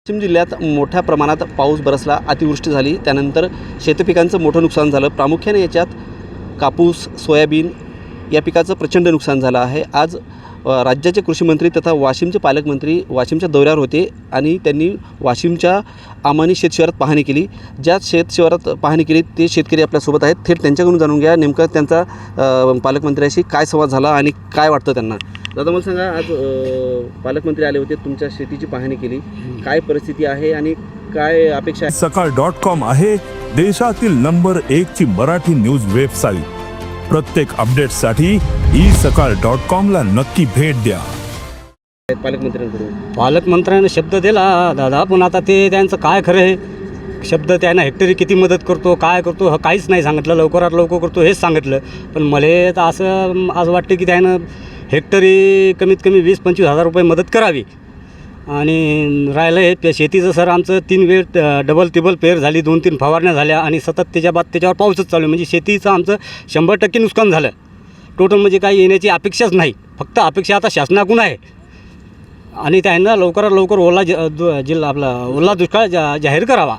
वाशिम जिल्ह्यात मोठ्या प्रमाणात पाऊस बरसला, अतिवृष्टी झाली, त्यानंतर शेतपिकांचं मोठं नुकसान झालं। प्रामुख्याने याच्यात कापूस, सोयाबीन या पिकाचं प्रचंड नुकसान झालं आहे। आज राज्याचे कृषी मंत्री तथा वाशिमचे पालकमंत्री वाशिमच्या दौऱ्यावर होते आणि त्यांनी वाशिमच्या आमानी शेतशिवारात पाहणी केली। ज्या शेतशिवारात पाहणी केली ते शेतकरी आपल्यासोबत आहेत। थेट त्यांच्याकडून जाणून घ्या नेमका त्यांचा पालकमंत्र्यांशी काय संवाद झाला आणि काय वाटतं त्यांना। दादा मला सांगा, आज पालकमंत्री आले होते, तुमच्या शेतीची पाहणी केली, काय परिस्थिती आहे आणि काय अपेक्षा आहे? सकाळ.com आहे देशातील नंबर 1 ची मराठी न्यूज वेबसाईट। प्रत्येक अपडेटसाठी सकाळ.com ला नक्की भेट द्या। पालकमंत्र्यांनी शब्द दिला दादा, पण आता ते त्यांचं काय खरं आहे? शब्द त्यांना हेक्टरी किती मदत करतो, काय करतो, काहीच नाही सांगितलं। लवकरात लवकर करतो हेच सांगितलं, पण मला तर असं आज वाटतं की त्यानं हेक्टरी कमीत कमी 20-25 हजार रुपये मदत करावी। आणि राहिलं हे शेतीचं सर, आमचं 3 वेळ डबल टिबल पेर झाली, 2-3 फवारण्या झाल्या आणि सतत त्याच्यावर पाऊसच चालू आहे। म्हणजे शेतीचं आमचं 100% नुकसान झालं टोटल। म्हणजे काही येण्याची अपेक्षाच नाही, फक्त अपेक्षा आता शासनाकडून आहे आणि त्यांना लवकरात लवकर ओला दुष्काळ जाहीर करावा,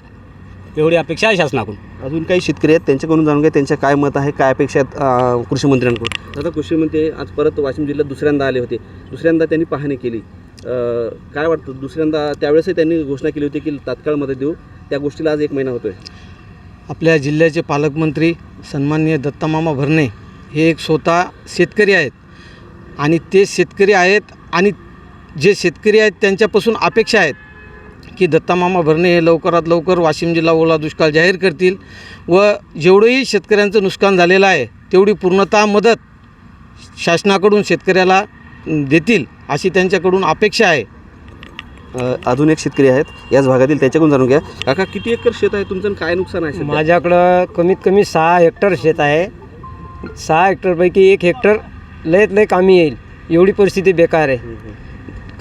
एवढी अपेक्षा आहे शासनाकडून। अजून काही शेतकरी आहेत, त्यांच्याकडून जाणून घ्या त्यांच्या काय मत आहे, काय अपेक्षा आहेत कृषी मंत्र्यांकडून। आता कृषी मंत्री आज परत वाशिम जिल्ह्यात दुसऱ्यांदा आले होते, दुसऱ्यांदा त्यांनी पाहणी केली। काय वाटतं? दुसऱ्यांदा त्यावेळेसही त्यांनी घोषणा केली होती की तात्काळ मदत देऊ, त्या गोष्टीला आज 1 महिना होतोय। आपल्या जिल्ह्याचे पालकमंत्री सन्माननीय दत्तामामा भरणे हे एक स्वतः शेतकरी आहेत आणि ते शेतकरी आहेत आणि जे शेतकरी आहेत त्यांच्यापासून अपेक्षा आहेत की दत्तामामा भरणे हे लवकरात लवकर वाशिम जिल्हा ओला दुष्काळ जाहीर करतील व जेवढंही शेतकऱ्यांचं नुकसान झालेलं आहे तेवढी पूर्णतः मदत शासनाकडून शेतकऱ्याला देतील अशी त्यांच्याकडून अपेक्षा आहे। अजून एक शेतकरी आहेत याच भागातील, त्याच्याकडून जाणून घ्या। काका, किती एकर शेत आहे तुमचं, काय नुकसान आहे? माझ्याकडं कमीत कमी 6 हेक्टर शेत आहे। 6 हेक्टरपैकी 1 हेक्टर लयत लय कामी येईल एवढी परिस्थिती बेकार आहे।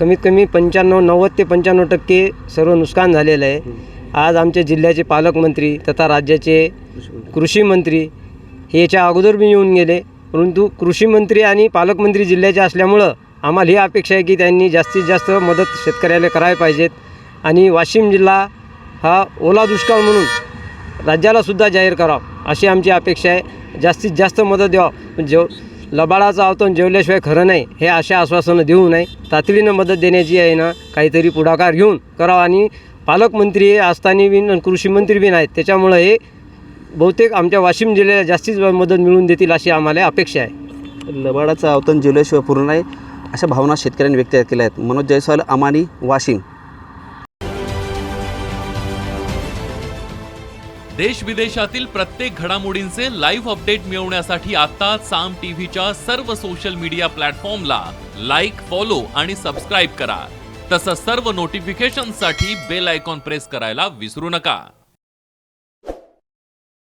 कमीत कमी 90 ते 95% सर्व नुकसान झालेलं आहे। आज आमच्या जिल्ह्याचे पालकमंत्री तथा राज्याचे कृषी मंत्री हे याच्या अगोदर बी येऊन गेले, परंतु कृषी मंत्री आणि पालकमंत्री जिल्ह्याचे असल्यामुळं आम्हाला ही अपेक्षा आहे की त्यांनी जास्तीत जास्त मदत शेतकऱ्याला करायला पाहिजेत आणि वाशिम जिल्हा हा ओला दुष्काळ म्हणून राज्यालासुद्धा जाहीर करावा अशी आमची अपेक्षा आहे। जास्तीत जास्त मदत द्यावं, लबाडाचा आवतून जेवल्याशिवाय खरं नाही हे अशा आश्वासनं देऊ नये। तातडीनं मदत देण्याची आहे ना काहीतरी पुढाकार घेऊन करावा आणि पालकमंत्री असताना बी कृषी मंत्री बी नाहीत, त्याच्यामुळं हे बहुतेक आमच्या वाशिम जिल्ह्याला जास्तीत मदत मिळवून देतील अशी आम्हाला अपेक्षा आहे। लबाडाचं आवतन जेवल्याशिवाय पूर्ण नाही अशा भावना शेतकऱ्यांनी व्यक्त केल्या आहेत। मनोज जयस्वाल, आमानी, वाशिम। देश विदेशातील प्रत्येक घडामोडींचे लाईव्ह अपडेट मिळवण्यासाठी आता साम टीव्हीच्या सर्व सोशल मीडिया प्लॅटफॉर्मला लाईक, फॉलो आणि सबस्क्राईब करा। तसंच सर्व नोटिफिकेशनसाठी बेल आयकॉन प्रेस करायला विसरू नका।